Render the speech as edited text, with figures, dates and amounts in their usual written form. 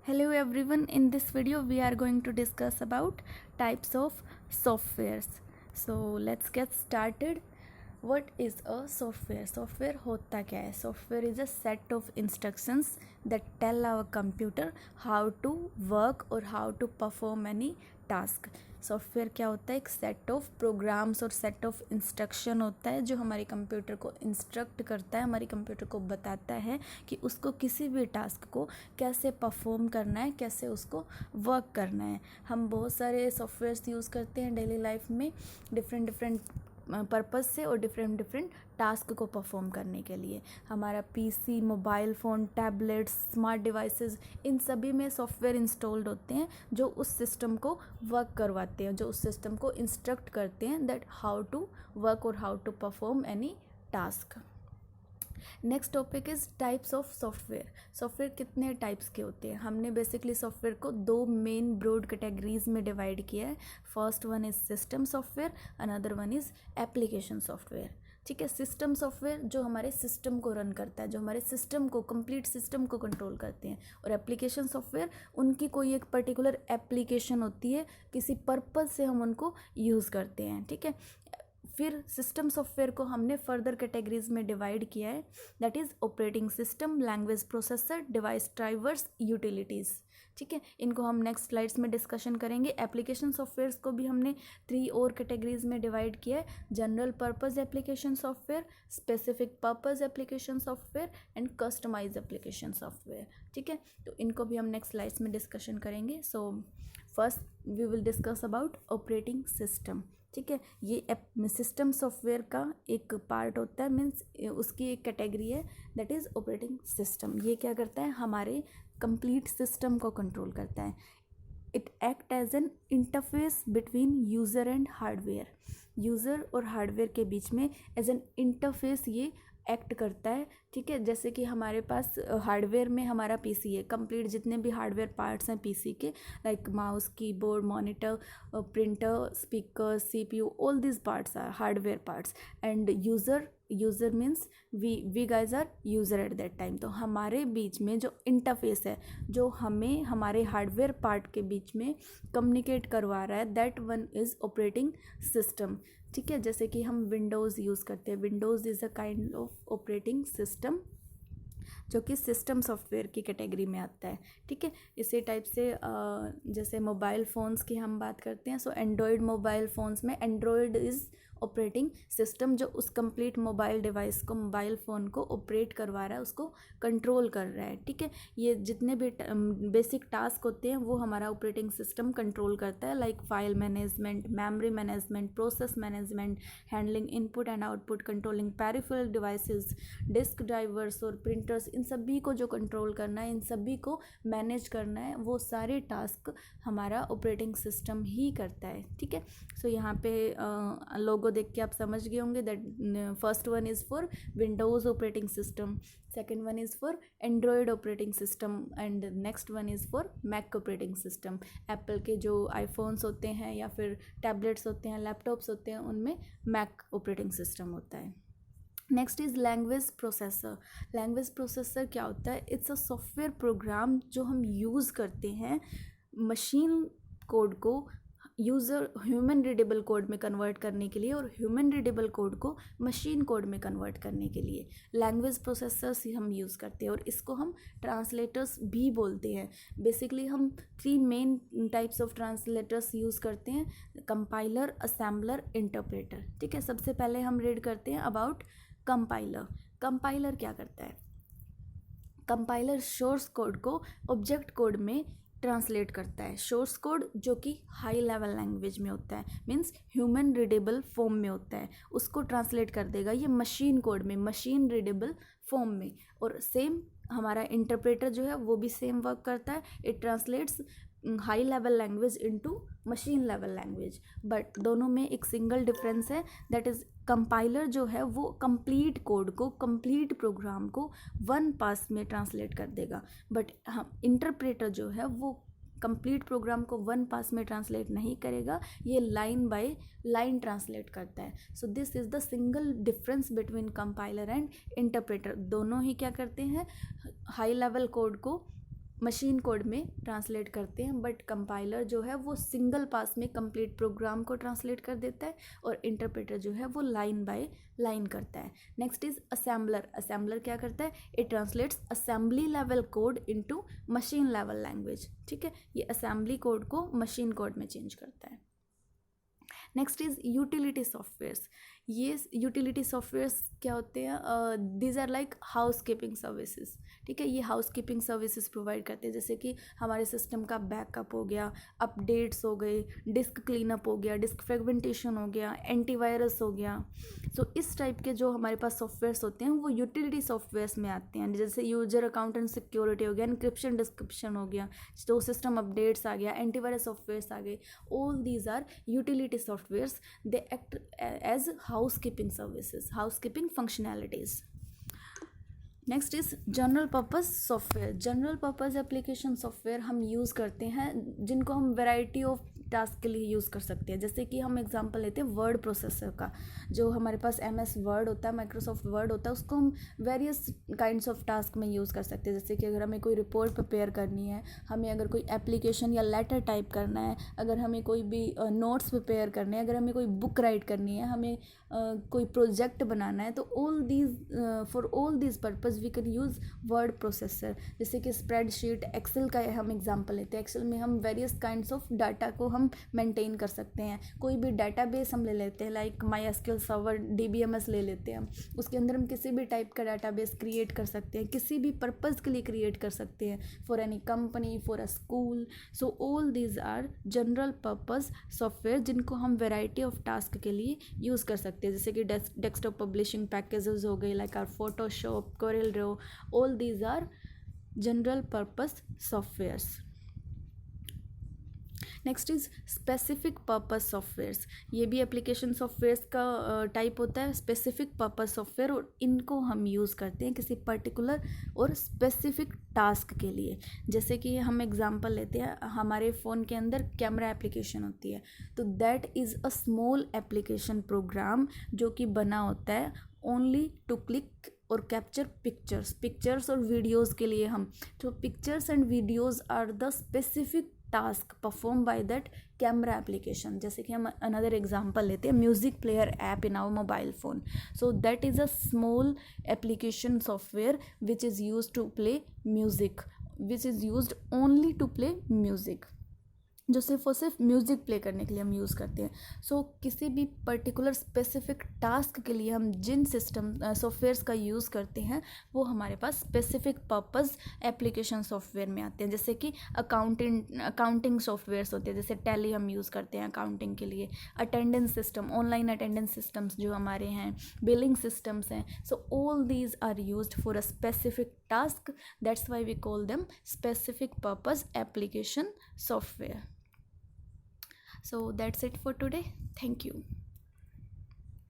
Hello everyone, in this video we are going to discuss about types of softwares. So let's get started. What is a software? Software होता क्या है? Software is a set of instructions that tell our computer how to work or how to perform any task. Software क्या होता है? एक set of programs और set of instruction होता है जो हमारे कंप्यूटर को इंस्ट्रक्ट करता है, हमारे कंप्यूटर को बताता है कि उसको किसी भी टास्क को कैसे परफॉर्म करना है, कैसे उसको वर्क करना है. हम बहुत सारे सॉफ्टवेयर्स यूज़ करते हैं डेली लाइफ में डिफरेंट पर्पज़ से और डिफरेंट टास्क को परफॉर्म करने के लिए. हमारा PC, mobile phone, tablets, smart devices, इन सभी में सॉफ्टवेयर इंस्टॉल्ड होते हैं जो उस सिस्टम को वर्क करवाते हैं, जो उस सिस्टम को इंस्ट्रक्ट करते हैं दैट हाउ टू वर्क और how to perform any task. Next topic is types of software. Software कितने टाइप्स के होते हैं? हमने बेसिकली सॉफ्टवेयर को दो मेन ब्रॉड कैटेगरीज में डिवाइड किया है. First one is system software, another one is application software. ठीक है, सिस्टम सॉफ्टवेयर जो हमारे सिस्टम को रन करता है, जो हमारे सिस्टम को, कंप्लीट सिस्टम को कंट्रोल करते हैं. और एप्लीकेशन सॉफ्टवेयर उनकी कोई एक पर्टिकुलर एप्लीकेशन होती है, किसी पर्पज़ से हम उनको यूज़ करते हैं. ठीक है, फिर सिस्टम सॉफ्टवेयर को हमने फर्दर कैटेगरीज में डिवाइड किया है, that is operating system, language processor, device drivers, utilities. ठीक है, इनको हम नेक्स्ट स्लाइड्स में डिस्कशन करेंगे. एप्लीकेशन सॉफ्टवेयर्स को भी हमने 3 और कैटेगरीज में डिवाइड किया है, general purpose application software, specific purpose application software and customize application software. ठीक है, तो इनको भी हम नेक्स्ट स्लाइड्स में डिस्कशन करेंगे. So first we will discuss about operating system. ठीक है, ये सिस्टम सॉफ्टवेयर का एक पार्ट होता है, मीन्स उसकी एक कैटेगरी है, दैट इज़ ऑपरेटिंग सिस्टम. ये क्या करता है? हमारे कंप्लीट सिस्टम को कंट्रोल करता है. It act as an interface between user and hardware. User और हार्डवेयर के बीच में एज एन इंटरफेस ये एक्ट करता है. ठीक है, जैसे कि हमारे पास हार्डवेयर में हमारा पीसी है, कंप्लीट जितने भी हार्डवेयर पार्ट्स हैं पीसी के, like mouse, keyboard, monitor, printer, speaker, CPU, all this parts are hardware parts. And user means we guys are user at that time. तो हमारे बीच में जो इंटरफेस है, जो हमें हमारे हार्डवेयर पार्ट के बीच में कम्युनिकेट करवा रहा है, that one is operating system. ठीक है, जैसे कि हम विंडोज़ यूज़ करते हैं. Windows is a kind of operating system जो कि सिस्टम सॉफ्टवेयर की कैटेगरी में आता है. ठीक है, इसी टाइप से जैसे मोबाइल फ़ोन्स की हम बात करते हैं, सो एंड्रॉयड मोबाइल फ़ोन्स में एंड्रॉयड इज़ ऑपरेटिंग सिस्टम जो उस कंप्लीट मोबाइल डिवाइस को, मोबाइल फ़ोन को ऑपरेट करवा रहा है, उसको कंट्रोल कर रहा है. ठीक है, ये जितने भी बेसिक टास्क होते हैं वो हमारा ऑपरेटिंग सिस्टम कंट्रोल करता है, like file management, memory management, process management, handling input and output, controlling peripheral devices, disk drivers और प्रिंटर्स. इन सभी को जो कंट्रोल करना है, इन सभी को मैनेज करना है, वो सारे टास्क हमारा ऑपरेटिंग सिस्टम ही करता है. ठीक है, सो यहाँ पे लोगो देख के आप समझ गए होंगे that first one is for Windows operating system, second one is for Android operating system and next one is for Mac operating system. Apple के जो आईफोन्स होते हैं या फिर टैबलेट्स होते हैं, लैपटॉप्स होते हैं, उनमें मैक ऑपरेटिंग सिस्टम होता है. Next is language processor. Language processor क्या होता है? इट्स अ सॉफ्टवेयर प्रोग्राम जो हम यूज़ करते हैं मशीन कोड को यूज़र ह्यूमन रीडेबल कोड में कन्वर्ट करने के लिए और ह्यूमन रीडेबल कोड को मशीन कोड में कन्वर्ट करने के लिए लैंग्वेज प्रोसेसर्स ही हम यूज़ करते हैं, और इसको हम ट्रांसलेटर्स भी बोलते हैं. बेसिकली हम 3 main types of translators use करते हैं, कंपाइलर, असेंबलर, इंटरप्रेटर. ठीक है, सबसे पहले हम रीड करते हैं अबाउट कंपाइलर. कंपाइलर क्या करता है? कंपाइलर सोर्स कोड को ऑब्जेक्ट कोड में ट्रांसलेट करता है. सोर्स कोड जो कि हाई लेवल लैंग्वेज में होता है, मीन्स ह्यूमन रीडेबल फॉर्म में होता है, उसको ट्रांसलेट कर देगा ये मशीन कोड में, मशीन रीडेबल फॉर्म में. और सेम हमारा इंटरप्रेटर जो है वो भी सेम वर्क करता है. It translates high level language into machine level language. But दोनों में एक सिंगल डिफरेंस है, दैट इज़ कंपाइलर जो है वो कंप्लीट कोड को, कंप्लीट प्रोग्राम को 1 पास में ट्रांसलेट कर देगा. बट हम इंटरप्रेटर जो है वो कंप्लीट प्रोग्राम को 1 पास में ट्रांसलेट नहीं करेगा, ये लाइन बाय लाइन ट्रांसलेट करता है. So this is the single difference between compiler and interpreter. दोनों ही क्या करते हैं? हाई लेवल कोड को मशीन कोड में ट्रांसलेट करते हैं, बट कंपाइलर जो है वो सिंगल पास में कंप्लीट प्रोग्राम को ट्रांसलेट कर देता है और इंटरप्रेटर जो है वो लाइन बाय लाइन करता है। Next is assembler. असेंबलर क्या करता है? It translates assembly level code into machine level language. ठीक है, ये असेंबली कोड को मशीन कोड में चेंज करता है। Next is utility softwares. ये यूटिलिटी सॉफ्टवेयर्स क्या होते हैं? These are like housekeeping services. ठीक है, ये हाउस कीपिंग सर्विसेज प्रोवाइड करते हैं, जैसे कि हमारे सिस्टम का बैकअप हो गया, अपडेट्स हो गए, डिस्क क्लीनअप हो गया, डिस्क फ्रेगमेंटेशन हो गया, एंटीवायरस हो गया। सो इस टाइप के जो हमारे पास सॉफ्टवेयर्स होते हैं वो यूटिलिटी सॉफ्टवेयर्स में आते हैं, जैसे यूजर अकाउंट एंड सिक्योरिटी हो गया, इनक्रिप्शन डिस्क्रिप्शन हो गया, तो सिस्टम अपडेट्स आ गया, एंटीवायरस सॉफ्टवेयर्स आ गए। All these are utility softwares, they act as housekeeping services, housekeeping functionalities. Next is general purpose software. General purpose application software हम use करते हैं जिनको हम वैरायटी ऑफ टास्क के लिए यूज़ कर सकते हैं। जैसे कि हम एग्जांपल लेते हैं वर्ड प्रोसेसर का, जो हमारे पास MS वर्ड होता है, माइक्रोसॉफ्ट वर्ड होता है, उसको हम वेरियस काइंड्स ऑफ टास्क में यूज़ कर सकते हैं। जैसे कि अगर हमें कोई रिपोर्ट प्रिपेयर करनी है, हमें अगर कोई एप्लीकेशन या लेटर टाइप करना है, अगर हमें कोई भी नोट्स प्रिपेयर करने हैं, अगर हमें कोई बुक राइट करनी है, हमें कोई प्रोजेक्ट बनाना है, तो for all these purpose we can use word processor. जैसे कि स्प्रेडशीट, एक्सेल का हम एग्जांपल लेते हैं। एक्सेल में हम वेरियस काइंड्स ऑफ डाटा को हम मेंटेन कर सकते हैं। कोई भी डाटाबेस हम ले लेते हैं, लाइक MySQL सर्वर, DBMS ले लेते हैं हम, उसके अंदर हम किसी भी टाइप का डाटाबेस क्रिएट कर सकते हैं, किसी भी पर्पज़ के लिए क्रिएट कर सकते हैं, for any company, for a school. So all these are general purpose software जिनको हम वेराइटी ऑफ टास्क के लिए यूज़ कर सकते हैं। जैसे कि डेस्कटॉप पब्लिशिंग पैकेजेस हो गए, like are Photoshop, Corel Draw, all these are general purpose softwares. Next is specific purpose softwares. ये भी एप्लीकेशन सॉफ्टवेयर्स का टाइप होता है, स्पेसिफिक पर्पस सॉफ्टवेयर, और इनको हम यूज़ करते हैं किसी पर्टिकुलर और स्पेसिफिक टास्क के लिए। जैसे कि हम एग्जांपल लेते हैं, हमारे फ़ोन के अंदर कैमरा एप्लीकेशन होती है, तो that is a small application program जो कि बना होता है ओनली टू क्लिक और कैप्चर पिक्चर्स और वीडियोज़ के लिए हम। तो pictures and videos are the specific task perform by that camera application. जैसे कि हम अनदर एग्जांपल लेते हैं, music player app in our mobile phone. So that is a small application software which is use to play music, which is use only to play music, जो सिर्फ और सिर्फ music play करने के लिए हम यूज़ करते हैं। सो किसी भी पर्टिकुलर स्पेसिफिक टास्क के लिए हम जिन सिस्टम सॉफ्टवेयर्स का यूज़ करते हैं वो हमारे पास स्पेसिफिक पर्पस एप्लीकेशन सॉफ्टवेयर में आते हैं। जैसे कि अकाउंटिंग सॉफ्टवेयर्स होते हैं, जैसे टैली हम यूज़ करते हैं अकाउंटिंग के लिए, attendance system, online attendance systems जो हमारे हैं, बिलिंग सिस्टम्स हैं। So all these are used for a specific task, that's why we call them specific purpose application software. So that's it for today. Thank you.